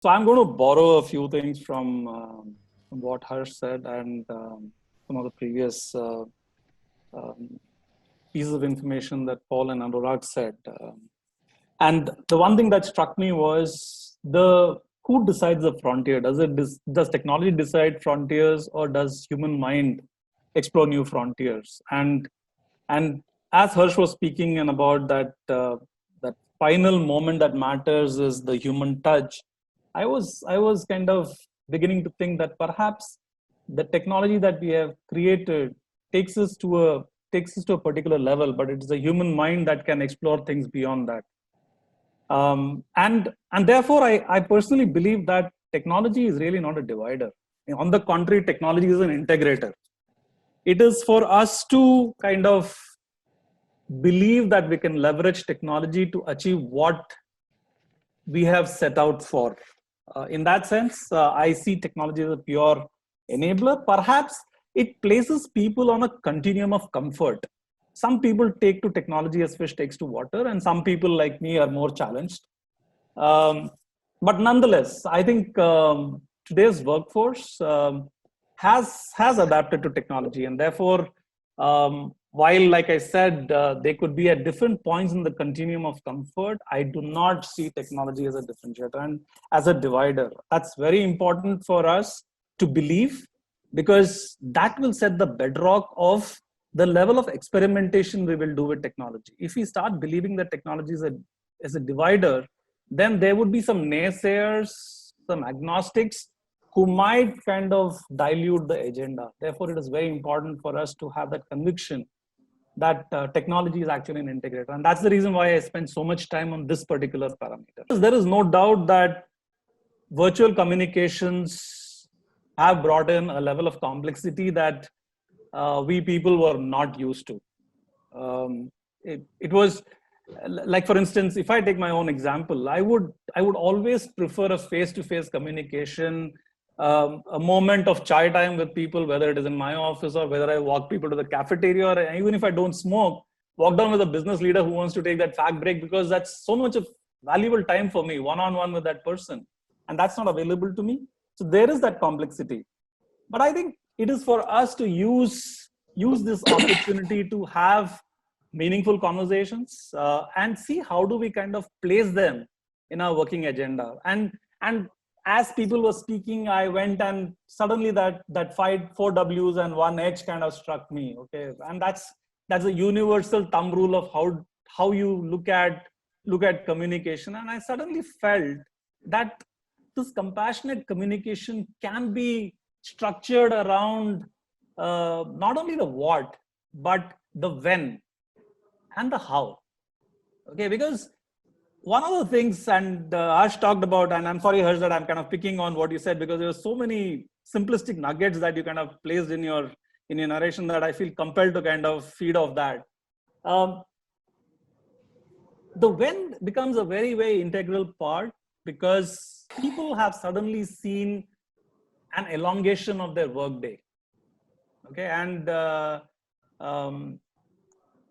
So I'm going to borrow a few things from what Harsh said and some of the previous pieces of information that Paul and Anurag said. And the one thing that struck me was who decides the frontier? Does technology decide frontiers, or does human mind explore new frontiers? And as Harsh was speaking and about that final moment that matters is the human touch, I was kind of beginning to think that perhaps the technology that we have created takes us to a particular level, but it's the human mind that can explore things beyond that. And therefore, I personally believe that technology is really not a divider. On the contrary, technology is an integrator. It is for us to kind of believe that we can leverage technology to achieve what we have set out for. In that sense, I see technology as a pure enabler. Perhaps it places people on a continuum of comfort. Some people take to technology as fish takes to water, and some people like me are more challenged. But nonetheless, I think today's workforce has adapted to technology, and therefore, while, like I said, they could be at different points in the continuum of comfort, I do not see technology as a differentiator and as a divider. That's very important for us to believe, because that will set the bedrock of the level of experimentation we will do with technology. If we start believing that technology is a divider, then there would be some naysayers, some agnostics who might kind of dilute the agenda. Therefore, it is very important for us to have that conviction that technology is actually an integrator. And that's the reason why I spend so much time on this particular parameter. There is no doubt that virtual communications have brought in a level of complexity that we people were not used to. It was like, for instance, if I take my own example, I would always prefer a face-to-face communication, a moment of chai time with people, whether it is in my office or whether I walk people to the cafeteria, or even if I don't smoke, walk down with a business leader who wants to take that fact break, because that's so much of valuable time for me, one-on-one with that person. And that's not available to me. So there is that complexity. But I think it is for us to use this opportunity to have meaningful conversations and see how do we kind of place them in our working agenda. And as people were speaking, I went and suddenly that 4 W's and 1 H kind of struck me. Okay, and that's a universal thumb rule of how you look at communication. And I suddenly felt that this compassionate communication can be structured around not only the what, but the when and the how. Okay, because one of the things, and Ash talked about, and I'm sorry, Harsh, that I'm kind of picking on what you said, because there were so many simplistic nuggets that you kind of placed in your narration that I feel compelled to kind of feed off that. The when becomes a very, very integral part, because people have suddenly seen an elongation of their workday. Okay,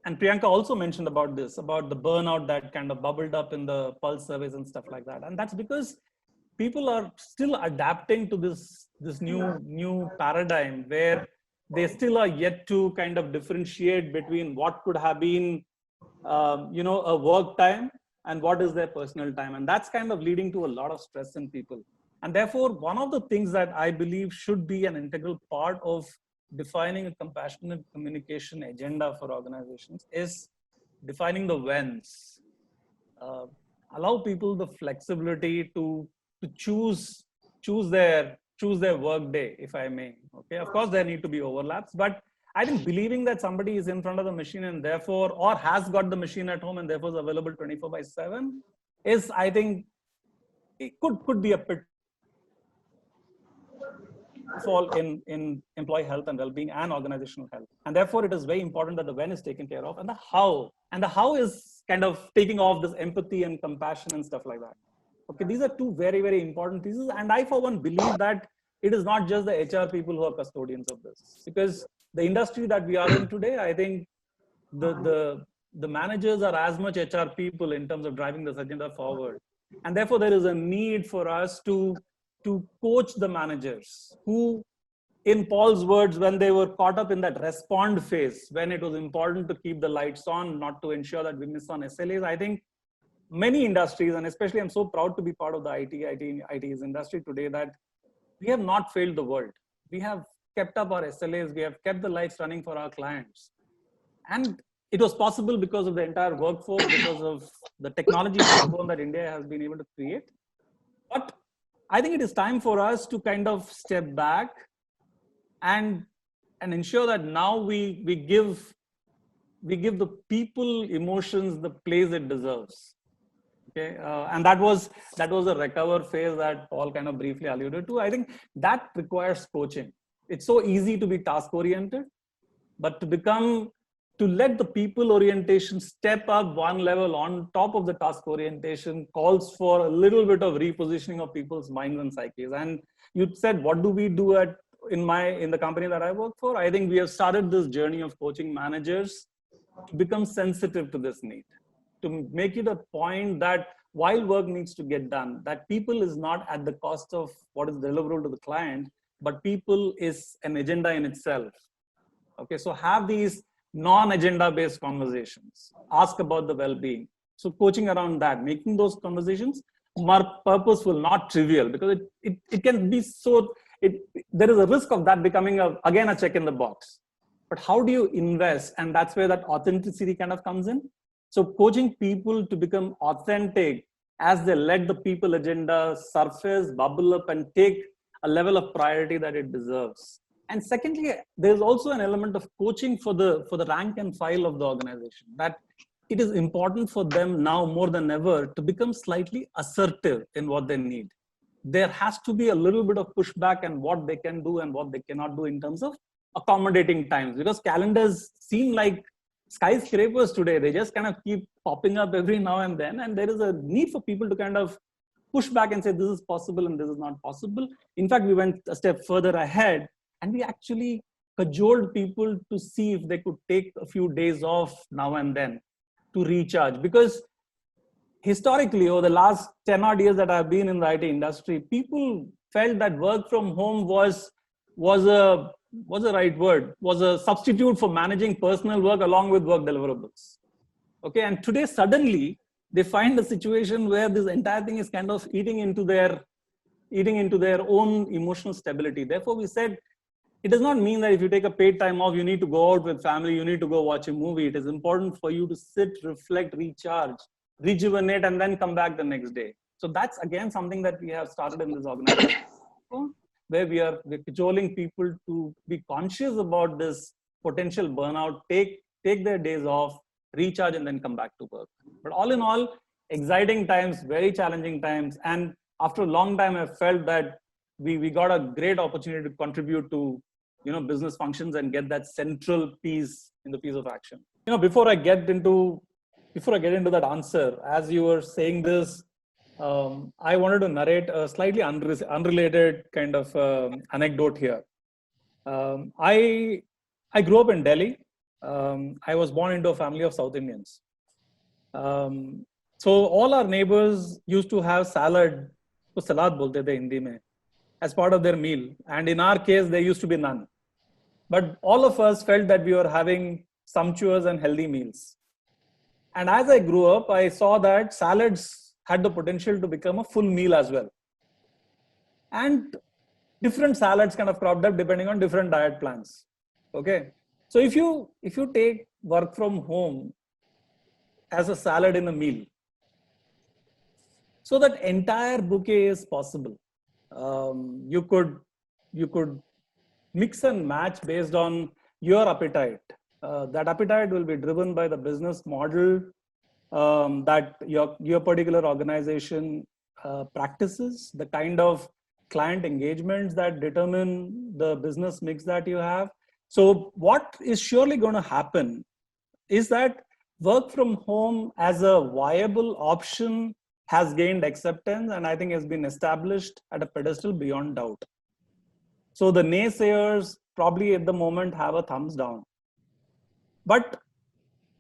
and Priyanka also mentioned about this, about the burnout that kind of bubbled up in the pulse surveys and stuff like that. And that's because people are still adapting to this new paradigm, where they still are yet to kind of differentiate between what could have been a work time and what is their personal time. And that's kind of leading to a lot of stress in people. And therefore, one of the things that I believe should be an integral part of defining a compassionate communication agenda for organizations is defining the whens. Allow people the flexibility to choose their work day, if I may. Okay, of course there need to be overlaps, but I think believing that somebody is in front of the machine and therefore, or has got the machine at home and therefore is available 24/7 is, I think, it could be a fall in employee health and well-being and organizational health. And therefore, it is very important that the when is taken care of, and the how is kind of taking off this empathy and compassion and stuff like that. Okay, these are two very, very important pieces. And I, for one, believe that it is not just the HR people who are custodians of this, because the industry that we are in today, I think the managers are as much HR people in terms of driving this agenda forward. And therefore, there is a need for us to coach the managers who, in Paul's words, when they were caught up in that respond phase, when it was important to keep the lights on, not to ensure that we miss on SLAs, I think many industries, and especially I'm so proud to be part of the IT's industry today, that we have not failed the world. We have kept up our SLAs, we have kept the lights running for our clients. And it was possible because of the entire workforce, because of the technology backbone that India has been able to create. But I think it is time for us to kind of step back and ensure that now we give the people emotions the place it deserves. Okay, and that was a recover phase that Paul kind of briefly alluded to. I think that requires coaching. It's so easy to be task oriented, but to let the people orientation step up one level on top of the task orientation calls for a little bit of repositioning of people's minds and psyches. And you said, what do we do in the company that I work for? I think we have started this journey of coaching managers to become sensitive to this need, to make it a point that while work needs to get done, that people is not at the cost of what is deliverable to the client, but people is an agenda in itself. Okay, so have these non-agenda based conversations, ask about the well-being. So coaching around that, making those conversations more purposeful, not trivial, because it can be so, there is a risk of that becoming again a check in the box. But how do you invest? And that's where that authenticity kind of comes in. So coaching people to become authentic as they let the people agenda surface, bubble up, and take a level of priority that it deserves. And secondly, there's also an element of coaching for the rank and file of the organization, that it is important for them now more than ever to become slightly assertive in what they need. There has to be a little bit of pushback and what they can do and what they cannot do in terms of accommodating times, because calendars seem like skyscrapers today. They just kind of keep popping up every now and then, and there is a need for people to kind of push back and say this is possible and this is not possible. In fact, we went a step further ahead and we actually cajoled people to see if they could take a few days off now and then to recharge, because historically over the last 10 odd years that I've been in the IT industry, people felt that work from home was a substitute for managing personal work along with work deliverables. Okay, and today suddenly they find a situation where this entire thing is kind of eating into their own emotional stability. Therefore, we said it does not mean that if you take a paid time off, you need to go out with family, you need to go watch a movie. It is important for you to sit, reflect, recharge, rejuvenate, and then come back the next day. So that's again something that we have started in this organization, where we're cajoling people to be conscious about this potential burnout, take their days off, recharge, and then come back to work. But all in all, exciting times, very challenging times. And after a long time, I felt that we got a great opportunity to contribute to business functions and get that central piece in the piece of action. Before I get into that answer, as you were saying this, I wanted to narrate a slightly unrelated kind of anecdote here. I grew up in Delhi. I was born into a family of South Indians. So all our neighbors used to have salad, तो सलाद बोलते थे हिंदी में, as part of their meal. And in our case, there used to be none. But all of us felt that we were having sumptuous and healthy meals. And as I grew up, I saw that salads had the potential to become a full meal as well. And different salads kind of cropped up depending on different diet plans. Okay. So if you take work from home as a salad in a meal, so that entire bouquet is possible. You could mix and match based on your appetite. That appetite will be driven by the business model that your particular organization practices, the kind of client engagements that determine the business mix that you have. So what is surely going to happen is that work from home as a viable option has gained acceptance, and I think has been established at a pedestal beyond doubt. So the naysayers probably at the moment have a thumbs down. But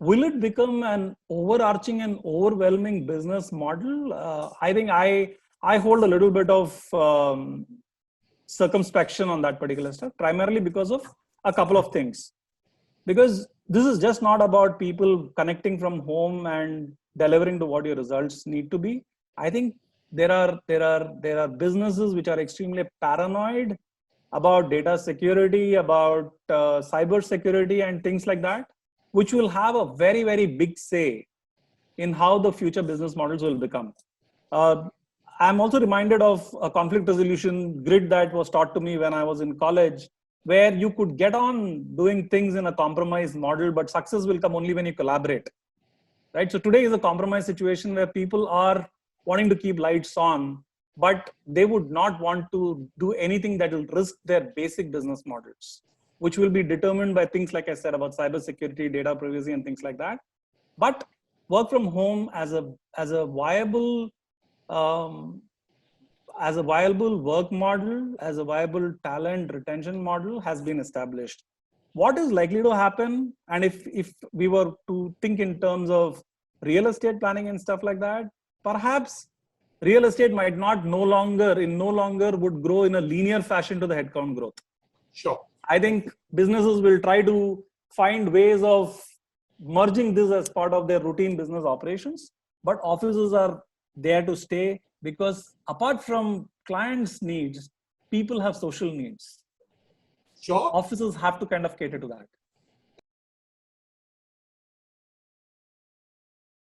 will it become an overarching and overwhelming business model? I think I hold a little bit of circumspection on that particular stuff, primarily because of a couple of things. Because this is just not about people connecting from home and delivering to what your results need to be. I think there are businesses which are extremely paranoid about data security, about cyber security and things like that, which will have a very, very big say in how the future business models will become. Uh, I'm also reminded of a conflict resolution grid that was taught to me when I was in college, where you could get on doing things in a compromise model, but success will come only when you collaborate, right? So today is a compromise situation where people are wanting to keep lights on, but they would not want to do anything that will risk their basic business models, which will be determined by things like I said about cybersecurity, data privacy, and things like that. But work from home as a viable um, work model, as a viable talent retention model has been established. What is likely to happen, and if we were to think in terms of real estate planning and stuff like that, perhaps real estate might not no longer would grow in a linear fashion to the headcount growth. Sure. I think businesses will try to find ways of merging this as part of their routine business operations, but offices are there to stay, because apart from clients' needs, people have social needs. Sure. Offices have to kind of cater to that.